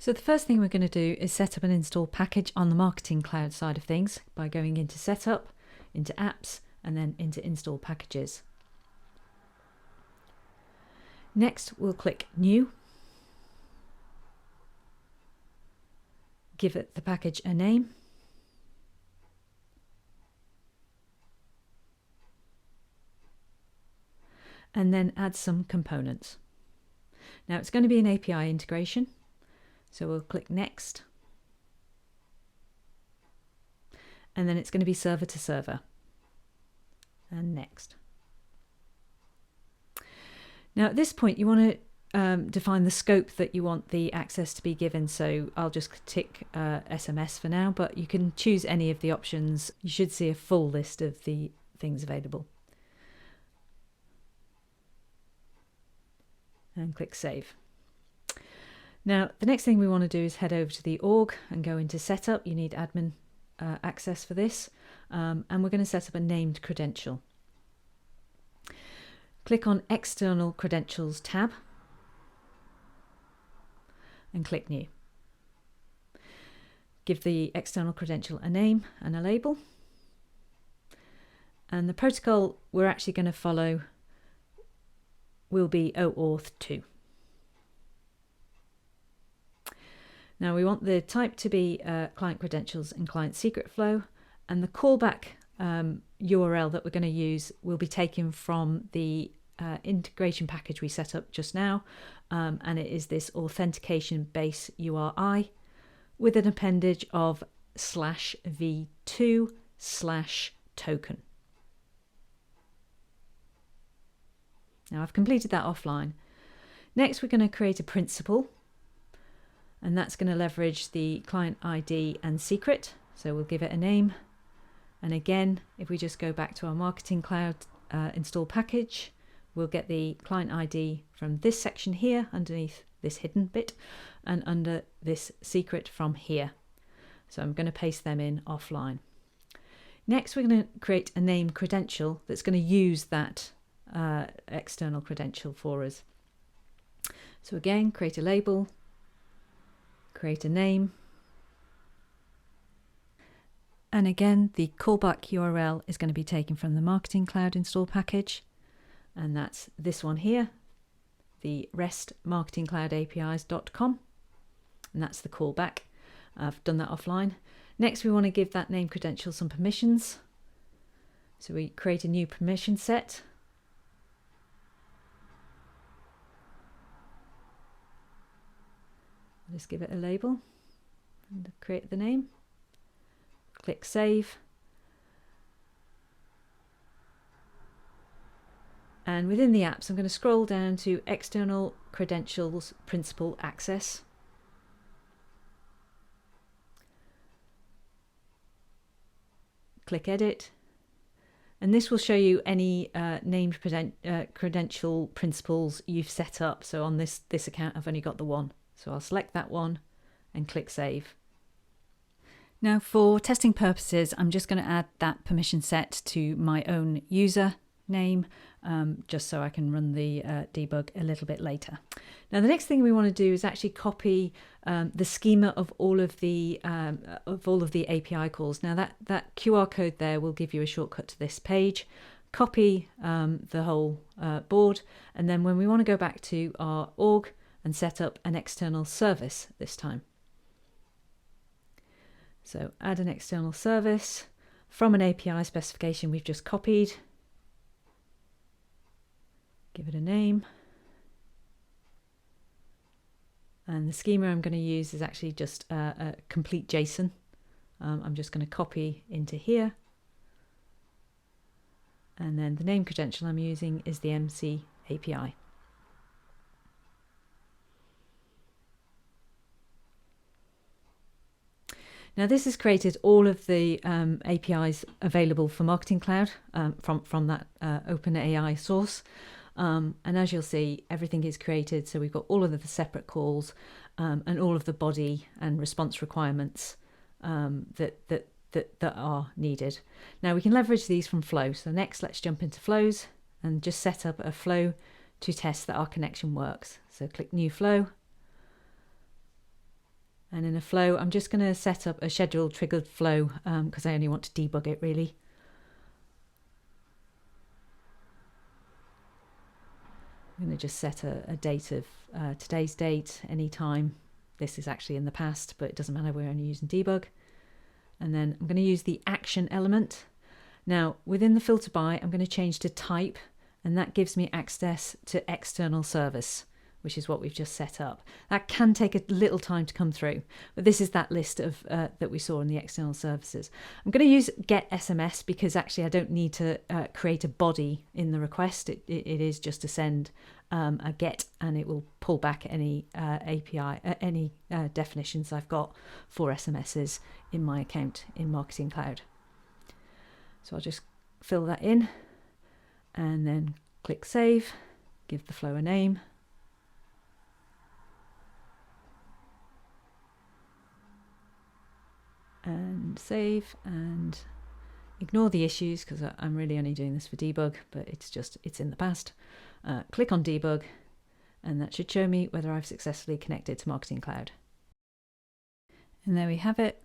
So the first thing we're going to do is set up an install package on the Marketing Cloud side of things by going into Setup, into Apps, and then into Install Packages. Next, we'll click New. Give it the package a name. And then add some components. Now it's going to be an API integration, so we'll click Next. And then it's going to be server to server. And Next. Now at this point you want to define the scope that you want the access to be given, so I'll just tick SMS for now, but you can choose any of the options. You should see a full list of the things available. And click Save. Now the next thing we want to do is head over to the org and go into Setup. You need admin access for this, and we're going to set up a named credential. Click on External Credentials tab and click New. Give the external credential a name and a label, and the protocol we're actually going to follow will be OAuth 2. Now we want the type to be client credentials and client secret flow, and the callback URL that we're going to use will be taken from the integration package we set up just now, and it is this authentication base URI with an appendage of /v2/token. Now I've completed that offline. Next we're going to create a principal, and that's going to leverage the client ID and secret, so we'll give it a name. And again, if we just go back to our Marketing Cloud install package, we'll get the client ID from this section here underneath this hidden bit, and under this secret from here. So I'm going to paste them in offline. Next we're going to create a name credential that's going to use that external credential for us. So again, create a label, create a name, and again the callback URL is going to be taken from the Marketing Cloud install package, and that's this one here, the restmarketingcloudapis.com, and that's the callback. I've done that offline. Next we want to give that name credential some permissions, so we create a new permission set. Just give it a label and create the name. Click Save. And within the apps, I'm going to scroll down to External Credentials Principal Access. Click Edit. And this will show you any named credential principals you've set up. So on this account, I've only got the one. So I'll select that one and click Save. Now for testing purposes, I'm just going to add that permission set to my own user name, just so I can run the debug a little bit later. Now the next thing we want to do is actually copy the schema of all of the API calls. Now that QR code there will give you a shortcut to this page. Copy the whole board, and then when we want to go back to our org and set up an external service this time. So add an external service from an API specification we've just copied. Give it a name. And the schema I'm going to use is actually just a complete JSON. I'm just going to copy into here. And then the name credential I'm using is the MC API. Now this has created all of the APIs available for Marketing Cloud from that OpenAI source. And as you'll see, everything is created. So we've got all of the separate calls and all of the body and response requirements that are needed. Now we can leverage these from Flow. So next, let's jump into Flows and just set up a flow to test that our connection works. So click New Flow. And in a flow, I'm just going to set up a scheduled triggered flow because I only want to debug it really. I'm going to just set a date of today's date, anytime. This is actually in the past, but it doesn't matter, we're only using debug. And then I'm going to use the action element. Now, within the filter by, I'm going to change to type, and that gives me access to external service, which is what we've just set up. That can take a little time to come through, but this is that list of that we saw in the external services. I'm going to use get SMS because actually I don't need to create a body in the request. It is just to send a get, and it will pull back any API, any definitions I've got for SMSs in my account in Marketing Cloud. So I'll just fill that in and then click save, give the flow a name. And save, and ignore the issues because I'm really only doing this for debug, but it's in the past. Click on debug, and that should show me whether I've successfully connected to Marketing Cloud. And there we have it.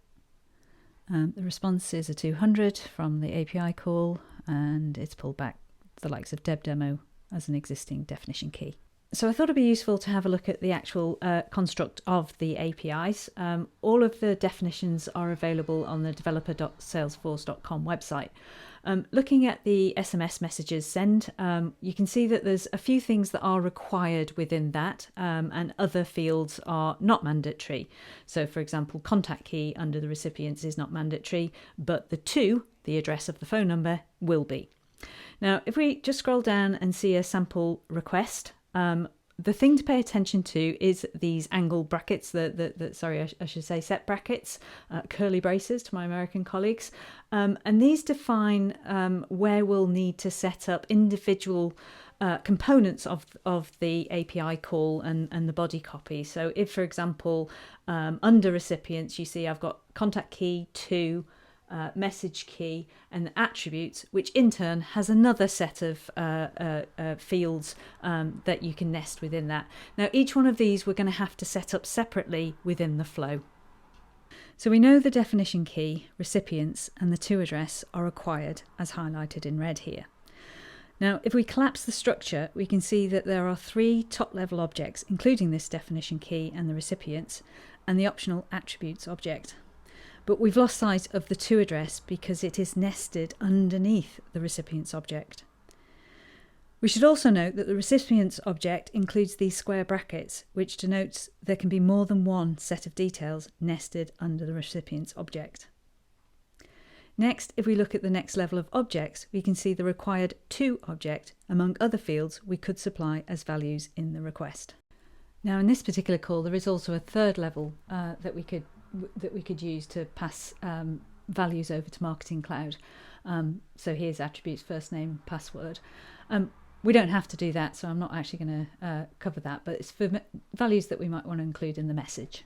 The response is a 200 from the API call, and it's pulled back the likes of deb demo as an existing definition key. So I thought it'd be useful to have a look at the actual construct of the APIs. All of the definitions are available on the developer.salesforce.com website. Looking at the SMS messages send, you can see that there's a few things that are required within that, and other fields are not mandatory. So for example, contact key under the recipients is not mandatory, but the address of the phone number, will be. Now, if we just scroll down and see a sample request, the thing to pay attention to is these angle brackets, I should say set brackets, curly braces to my American colleagues. And these define where we'll need to set up individual components of the API call and the body copy. So if, for example, under recipients, you see I've got contact key to message key and attributes, which in turn has another set of fields that you can nest within that. Now, each one of these we're going to have to set up separately within the flow. So we know the definition key, recipients, and the to address are required as highlighted in red here. Now, if we collapse the structure, we can see that there are 3 top-level objects, including this definition key and the recipients, and the optional attributes object. But we've lost sight of the to address because it is nested underneath the recipient's object. We should also note that the recipient's object includes these square brackets, which denotes there can be more than one set of details nested under the recipient's object. Next, if we look at the next level of objects, we can see the required to object, among other fields we could supply as values in the request. Now, in this particular call, there is also a third level that we could use to pass values over to Marketing Cloud. So here's attributes, first name, password. We don't have to do that, so I'm not actually going to cover that, but it's for values that we might want to include in the message.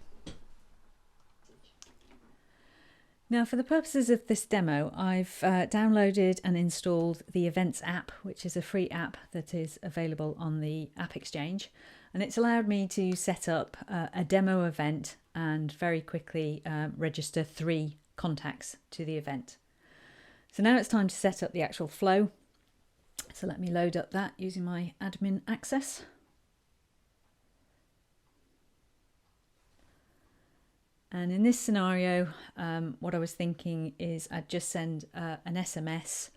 Now, for the purposes of this demo, I've downloaded and installed the Events app, which is a free app that is available on the App Exchange. And it's allowed me to set up a demo event and very quickly register 3 contacts to the event. So now it's time to set up the actual flow. So let me load up that using my admin access. And in this scenario, what I was thinking is I'd just send an SMS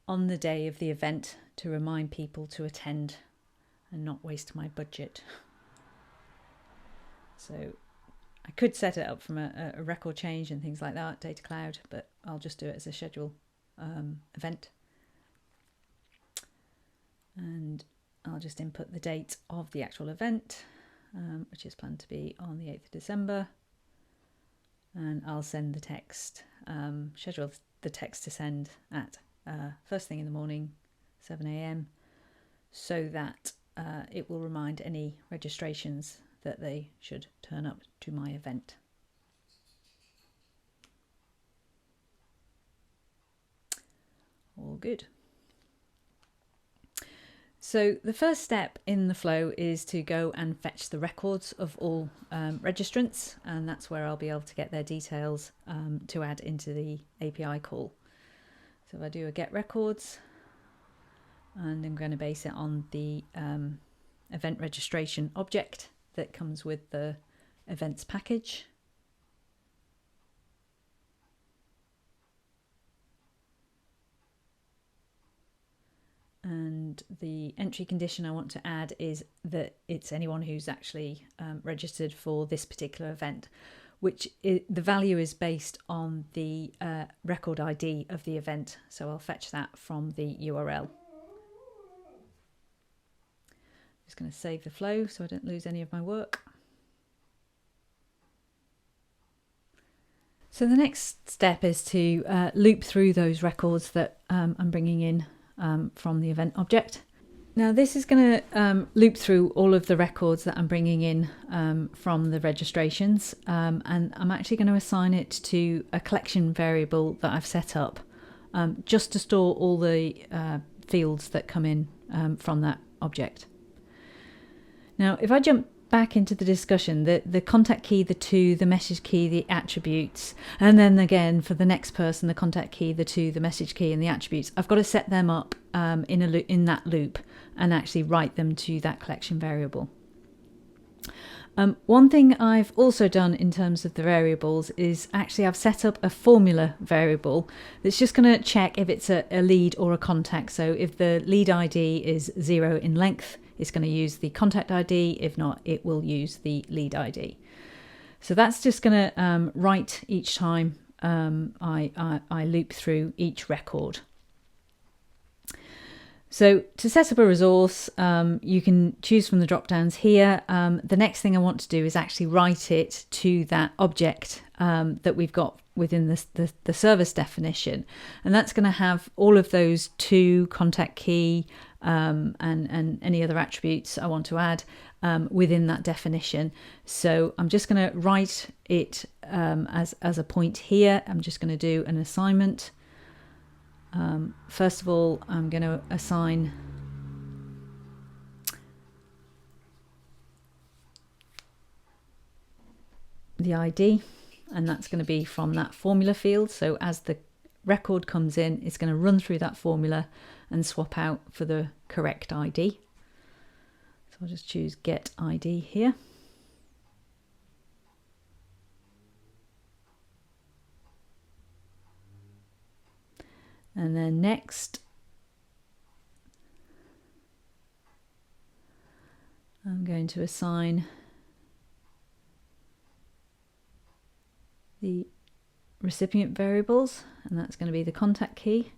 on the day of the event to remind people to attend and not waste my budget. So I could set it up from a record change and things like that, Data Cloud, but I'll just do it as a schedule event. And I'll just input the date of the actual event, which is planned to be on the 8th of December. And I'll send the text, schedule the text to send at first thing in the morning, 7 a.m, so that it will remind any registrations that they should turn up to my event. All good. So the first step in the flow is to go and fetch the records of all registrants, and that's where I'll be able to get their details to add into the API call. So if I do a get records, and I'm going to base it on the event registration object that comes with the events package. And the entry condition I want to add is that it's anyone who's actually registered for this particular event, which the value is based on the record ID of the event. So I'll fetch that from the URL. Just going to save the flow so I don't lose any of my work. So the next step is to loop through those records that I'm bringing in from the event object. Now this is going to loop through all of the records that I'm bringing in from the registrations, and I'm actually going to assign it to a collection variable that I've set up just to store all the fields that come in from that object. Now if I jump back into the discussion, the contact key, the to, the message key, the attributes, and then again for the next person, the contact key, the to, the message key, and the attributes, I've got to set them up in that loop and actually write them to that collection variable. One thing I've also done in terms of the variables is actually I've set up a formula variable that's just going to check if it's a lead or a contact. So if the lead ID is 0 in length, it's going to use the contact ID. If not, it will use the lead ID. So that's just going to write each time I loop through each record. So to set up a resource, you can choose from the drop downs here. The next thing I want to do is actually write it to that object that we've got within the service definition. And that's going to have all of those to, contact key, and any other attributes I want to add within that definition. So I'm just going to write it as a point here. I'm just going to do an assignment. First of all, I'm going to assign the ID, and that's going to be from that formula field. So as the record comes in, it's going to run through that formula and swap out for the correct ID. So I'll just choose get ID here. And then next, I'm going to assign the recipient variables, and that's going to be the contact key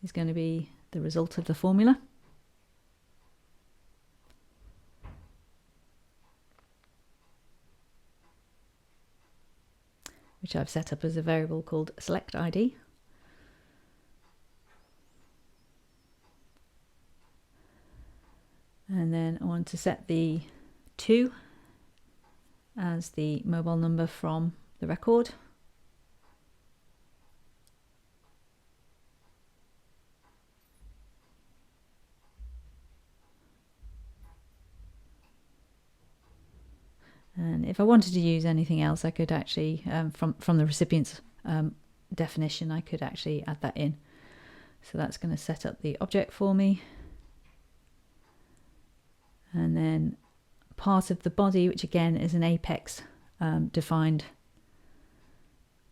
is going to be the result of the formula. Which I've set up as a variable called select ID. And then I want to set the to as the mobile number from the record. And if I wanted to use anything else, I could actually, from the recipient's definition, I could actually add that in. So that's going to set up the object for me. And then part of the body, which again is an Apex defined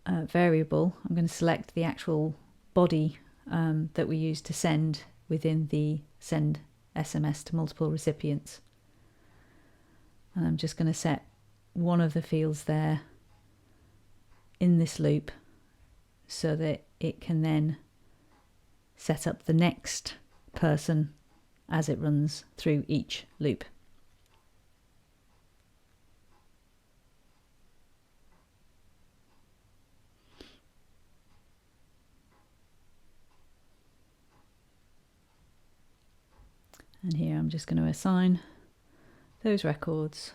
variable, I'm going to select the actual body that we use to send within the send SMS to multiple recipients. And I'm just going to set one of the fields there in this loop so that it can then set up the next person as it runs through each loop. And here I'm just going to assign those records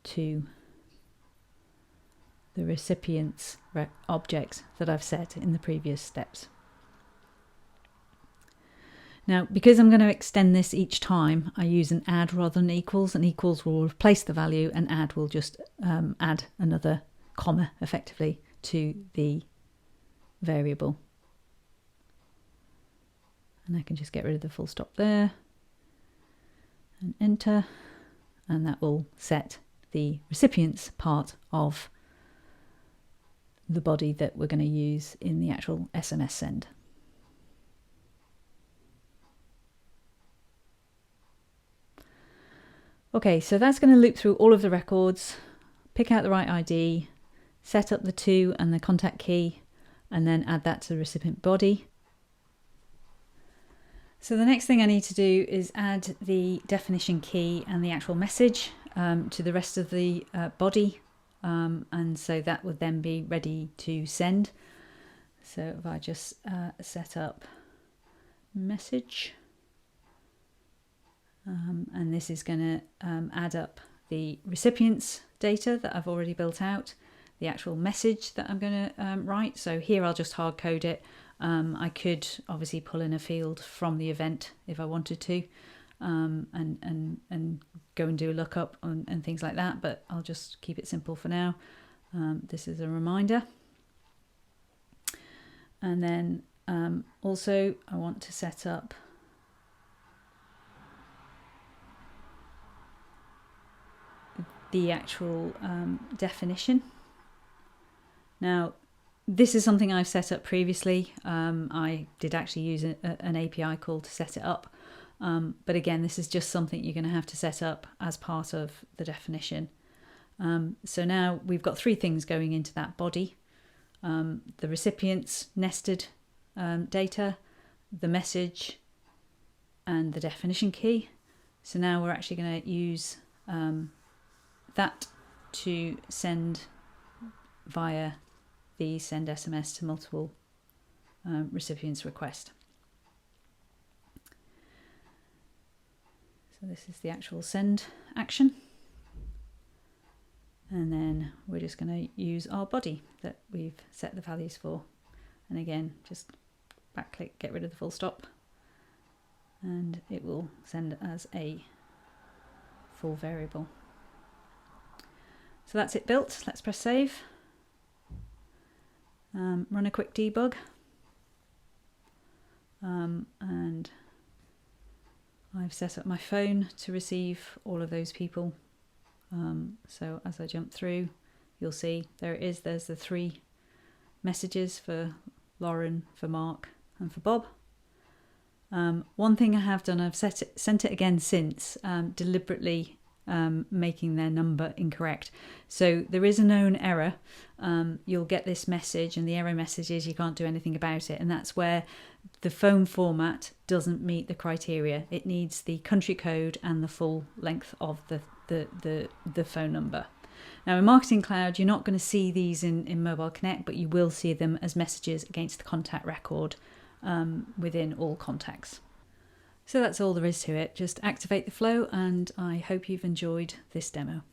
to the recipient's objects that I've set in the previous steps. Now, because I'm going to extend this each time, I use an add rather than equals, and equals will replace the value and add will just add another comma effectively to the variable. And I can just get rid of the full stop there and enter, and that will set the recipient's part of the body that we're going to use in the actual SMS send. Okay, so that's going to loop through all of the records, pick out the right ID, set up the to and the contact key, and then add that to the recipient body. So the next thing I need to do is add the definition key and the actual message to the rest of the body, and so that would then be ready to send. So if I just set up message, and this is going to add up the recipient's data that I've already built out, the actual message that I'm going to write. So here I'll just hard code it. I could obviously pull in a field from the event if I wanted to, and go and do a lookup and things like that, but I'll just keep it simple for now. This is a reminder. And then also I want to set up the actual definition. Now, this is something I've set up previously. I did actually use an API call to set it up. But again, this is just something you're going to have to set up as part of the definition. So now we've got three things going into that body. The recipient's nested data, the message, and the definition key. So now we're actually going to use that to send via the send SMS to multiple recipients request. So this is the actual send action. And then we're just going to use our body that we've set the values for. And again, just back click, get rid of the full stop, and it will send as a full variable. So that's it built. Let's press save. Run a quick debug. And I've set up my phone to receive all of those people. So as I jump through, you'll see there it is. There's the three messages for Lauren, for Mark, and for Bob. One thing I have done, I've sent it again since, deliberately making their number incorrect. So there is a known error. You'll get this message, and the error message is you can't do anything about it, and that's where the phone format doesn't meet the criteria. It needs the country code and the full length of the phone number. Now in Marketing Cloud, you're not going to see these in Mobile Connect, but you will see them as messages against the contact record within all contacts. So that's all there is to it. Just activate the flow, and I hope you've enjoyed this demo.